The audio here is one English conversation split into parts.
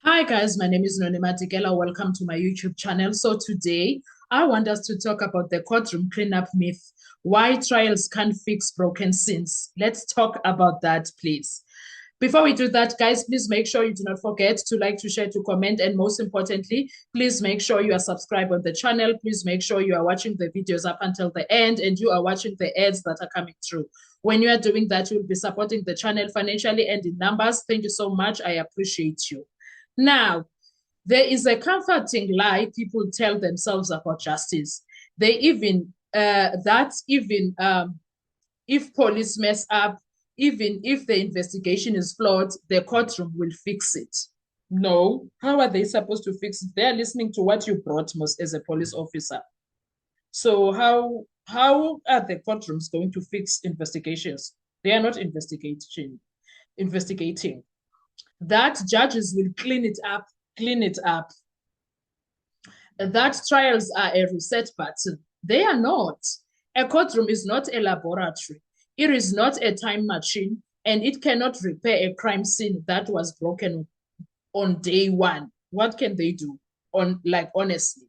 Hi guys, my name is Nonima Dikela. Welcome to my YouTube channel. So today I want us to talk about the courtroom cleanup myth, why trials can't fix broken scenes. Let's talk about that, please. Before we do that, guys, please make sure you do not forget to like, to share, to comment, and most importantly, please make sure you are subscribed on the channel. Please make sure you are watching the videos up until the end and you are watching the ads that are coming through. When you are doing that, you'll be supporting the channel financially and in numbers. Thank you so much. I appreciate you. Now, there is a comforting lie people tell themselves about justice. They even, if police mess up, even if the investigation is flawed, the courtroom will fix it. No, how are they supposed to fix it? They're listening to what you brought most as a police officer. So how are the courtrooms going to fix investigations? They are not investigating. That judges will clean it up. That trials are a reset button. They are not. A courtroom is not a laboratory. It is not a time machine, and it cannot repair a crime scene that was broken on day one. What can they do? Honestly.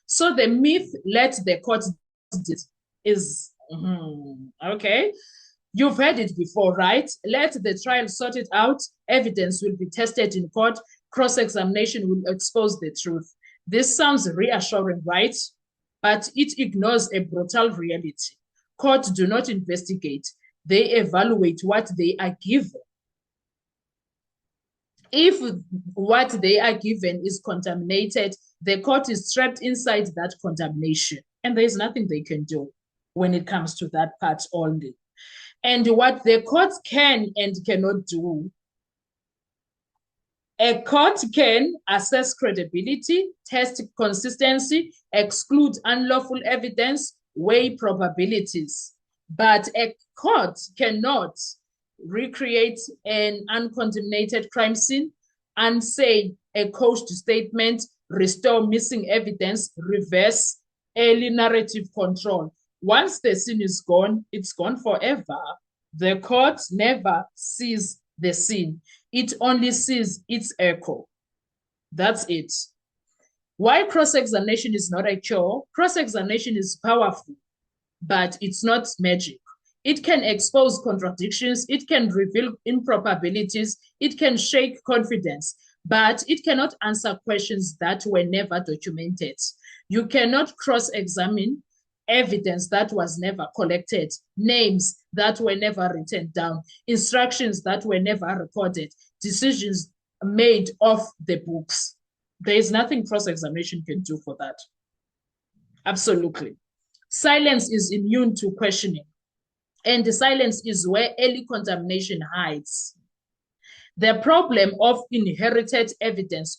So the myth, let the court do it, is okay. You've heard it before, right? Let the trial sort it out. Evidence will be tested in court. Cross-examination will expose the truth. This sounds reassuring, right? But it ignores a brutal reality. Courts do not investigate. They evaluate what they are given. If what they are given is contaminated, the court is trapped inside that contamination. And there's nothing they can do when it comes to that part only. And what the court can and cannot do, a court can assess credibility, test consistency, exclude unlawful evidence, weigh probabilities. But a court cannot recreate an uncontaminated crime scene, unsay a coached statement, restore missing evidence, reverse early narrative control. Once the scene is gone, it's gone forever. The court never sees the scene. It only sees its echo. That's it. Why cross-examination is not a cure? Cross-examination is powerful, but it's not magic. It can expose contradictions, it can reveal improbabilities, it can shake confidence, but it cannot answer questions that were never documented. You cannot cross-examine evidence that was never collected, names that were never written down, instructions that were never recorded, decisions made off the books. There is nothing cross-examination can do for that. Absolutely. Silence is immune to questioning, and the silence is where early contamination hides. The problem of inherited evidence,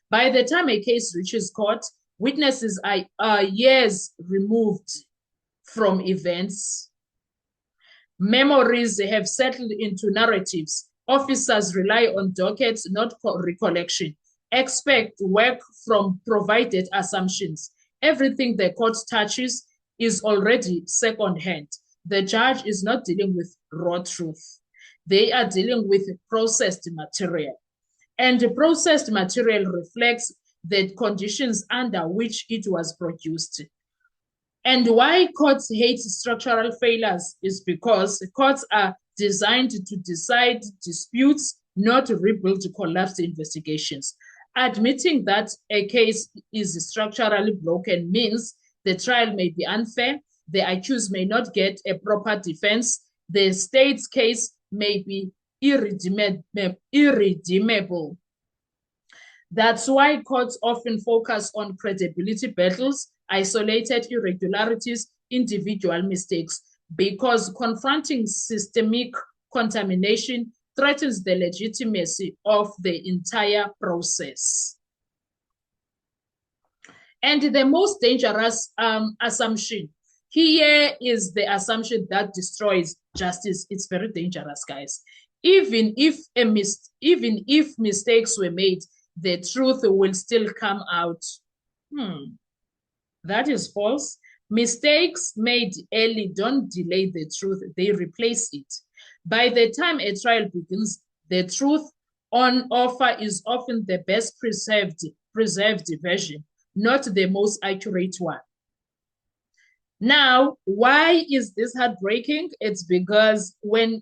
by the time a case reaches court, witnesses are years removed from events. Memories have settled into narratives. Officers rely on dockets, not recollection. Expect work from provided assumptions. Everything the court touches is already secondhand. The judge is not dealing with raw truth. They are dealing with processed material. And the processed material reflects the conditions under which it was produced. And why courts hate structural failures is because courts are designed to decide disputes, not rebuild collapsed investigations. Admitting that a case is structurally broken means the trial may be unfair, the accused may not get a proper defense, the state's case may be irredeemable. That's why courts often focus on credibility battles, isolated irregularities, individual mistakes, because confronting systemic contamination threatens the legitimacy of the entire process. And the most dangerous assumption here is the assumption that destroys justice. It's very dangerous, guys. Even if mistakes were made, the truth will still come out. That is false. Mistakes made early don't delay the truth, they replace it. By the time a trial begins, the truth on offer is often the best preserved version, not the most accurate one. Now, why is this heartbreaking? It's because when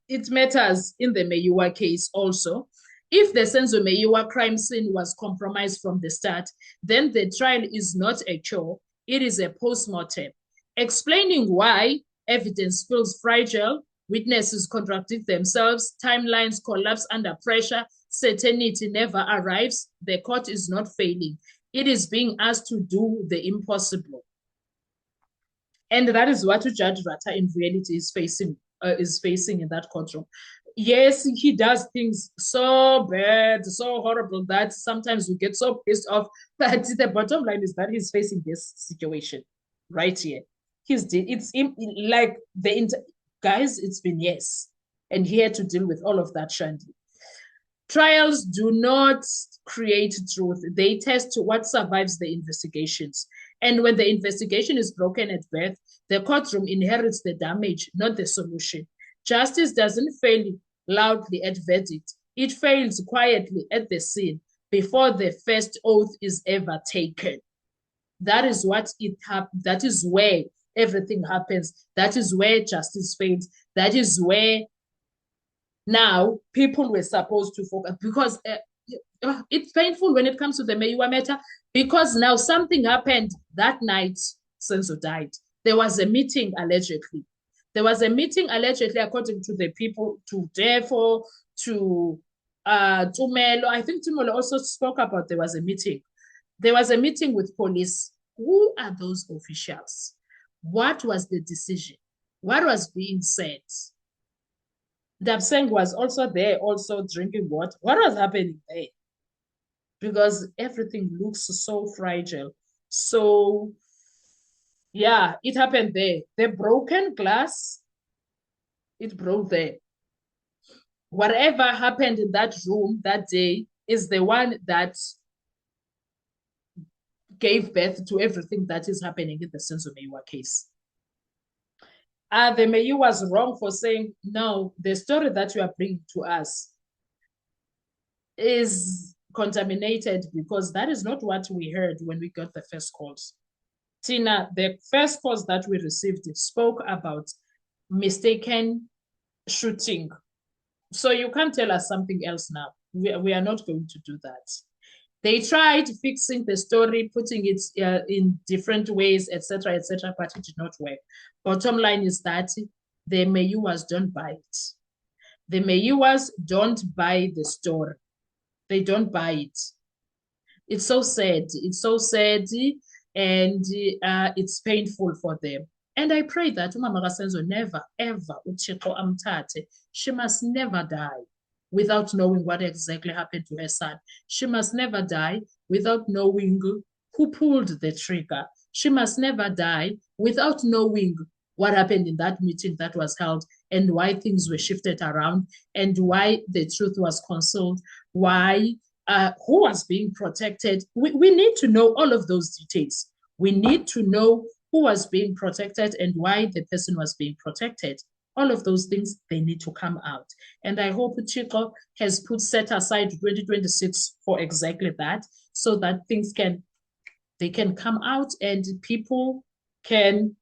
it matters in the Meyiwa case also, if the Senzo Meyiwa crime scene was compromised from the start, then the trial is not a cure, it is a post-mortem. Explaining why evidence feels fragile, witnesses contradict themselves, timelines collapse under pressure, certainty never arrives, the court is not failing. It is being asked to do the impossible. And that is what Judge Ratta in reality is facing in that courtroom. Yes, he does things so bad, so horrible that sometimes we get so pissed off. But the bottom line is that he's facing this situation right here. It's like guys, it's been years, and he had to deal with all of that shandy. Trials do not create truth. They test what survives the investigations. And when the investigation is broken at birth, the courtroom inherits the damage, not the solution. Justice doesn't fail loudly at verdict. It fails quietly at the scene before the first oath is ever taken. That is that is where everything happens. That is where justice fails. That is where now people were supposed to focus, because it's painful when it comes to the Meyiwa matter, because now something happened that night. Senzo died. There was a meeting allegedly. There was a meeting allegedly, according to the people, to Defo, to Tumelo. I think Tumelo also spoke about there was a meeting. There was a meeting with police. Who are those officials? What was the decision? What was being said? Dapseng was also there, also drinking water. What was happening there? Because everything looks so fragile. So, yeah, it happened there. The broken glass, it broke there. Whatever happened in that room that day is the one that gave birth to everything that is happening in the Senzo Meyiwa case. The Meyiwa was wrong for saying, no, the story that you are bringing to us is contaminated, because that is not what we heard when we got the first calls. Tina, the first calls that we received spoke about mistaken shooting. So you can't tell us something else now. We are not going to do that. They tried fixing the story, putting it in different ways, etc., but it did not work. Bottom line is that the Meyiwas don't buy it. The Meyiwas don't buy the story. They don't buy it. It's so sad. It's so sad, and it's painful for them. And I pray that Umama Senzo never, ever, uThixo amthathe. She must never die without knowing what exactly happened to her son. She must never die without knowing who pulled the trigger. She must never die without knowing what happened in that meeting that was held, and why things were shifted around, and why the truth was concealed, why, who was being protected. We need to know all of those details. We need to know who was being protected and why the person was being protected. All of those things, they need to come out. And I hope Chico has set aside 2026 for exactly that, so that they can come out and people can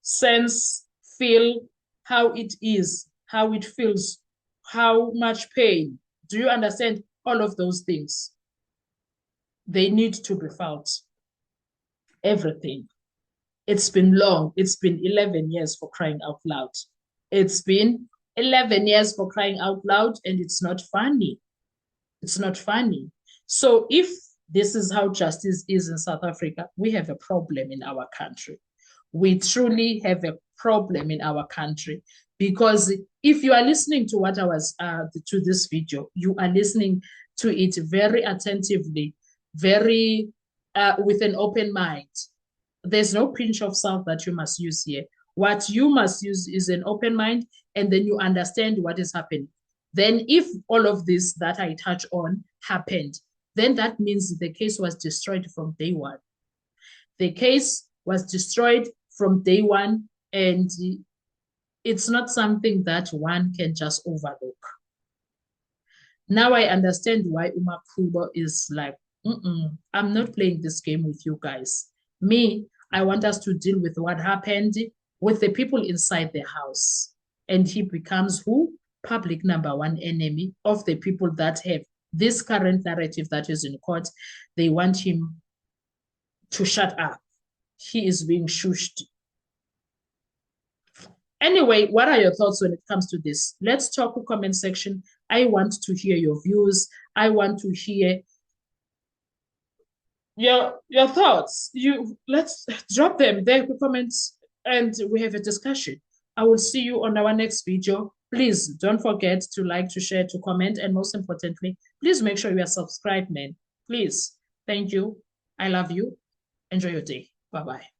sense, feel how it is, how it feels, how much pain. Do you understand? All of those things, they need to be felt. Everything. It's been long. It's been 11 years, for crying out loud. It's been 11 years, for crying out loud, and it's not funny. It's not funny. So if this is how justice is in South Africa, we have a problem in our country. We truly have a problem in our country, because if you are listening to what I was to this video, you are listening to it very attentively, very with an open mind. There's no pinch of salt that you must use here. What you must use is an open mind, and then you understand what is happening. Then if all of this that I touch on happened, then that means the case was destroyed from day one. The case was destroyed from day one, and it's not something that one can just overlook. Now I understand why Umakhubo is like, I'm not playing this game with you guys. Me, I want us to deal with what happened with the people inside the house. And he becomes who? Public number one enemy of the people that have this current narrative that is in court. They want him to shut up. He is being shushed. Anyway, what are your thoughts when it comes to this? Let's talk in comment section. I want to hear your views. I want to hear your thoughts. Let's drop them there in the comments and we have a discussion. I will see you on our next video. Please don't forget to like, to share, to comment, and most importantly, please make sure you are subscribed, man. Please. Thank you. I love you. Enjoy your day. Bye-bye.